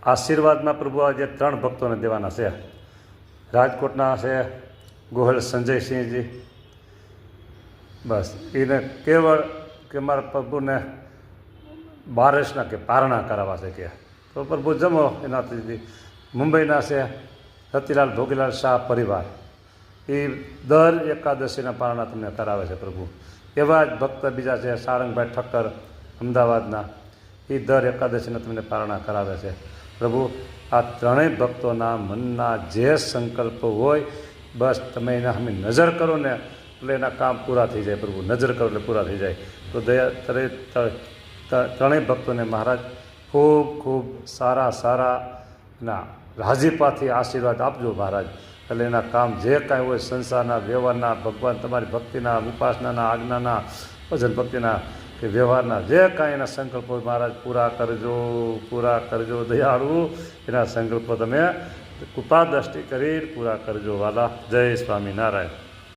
આશીર્વાદમાં પ્રભુ આજે 3 ભક્તોને દેવાના છે. રાજકોટના છે ગોહિલ સંજયસિંહજી. બસ એને કેવળ કે મારા પ્રભુને બારસના કે પારણા કરાવવા છે કે તો પ્રભુ જમો એનાથી. મુંબઈના છે રતિલાલ ભોગીલાલ શાહ પરિવાર, એ દર એકાદશીના પારણા તમને કરાવે છે પ્રભુ. એવા જ ભક્ત બીજા છે સારંગભાઈ ઠક્કર અમદાવાદના, એ દર એકાદશીના તમને પારણા કરાવે છે પ્રભુ. આ ત્રણેય ભક્તોના મનના જે સંકલ્પો હોય બસ તમે એના સામે નજર કરો ને એટલે એના કામ પૂરા થઈ જાય પ્રભુ. નજર કરો એટલે પૂરા થઈ જાય. તો ત્રણેય ભક્તોને મહારાજ ખૂબ ખૂબ સારા ના રાજીપાથી આશીર્વાદ આપજો મહારાજ. એટલે એના કામ જે કાંઈ હોય સંસારના વ્યવહારના, ભગવાન તમારી ભક્તિના, ઉપાસનાના, આજ્ઞાના, ભજન ભક્તિના કે વ્યવહારના જે કાંઈ એના સંકલ્પો મહારાજ પૂરા કરજો દયાળુ. એના સંકલ્પો તમે કૃપા દ્રષ્ટિ કરી પૂરા કરજો વાલા. જય સ્વામિનારાયણ.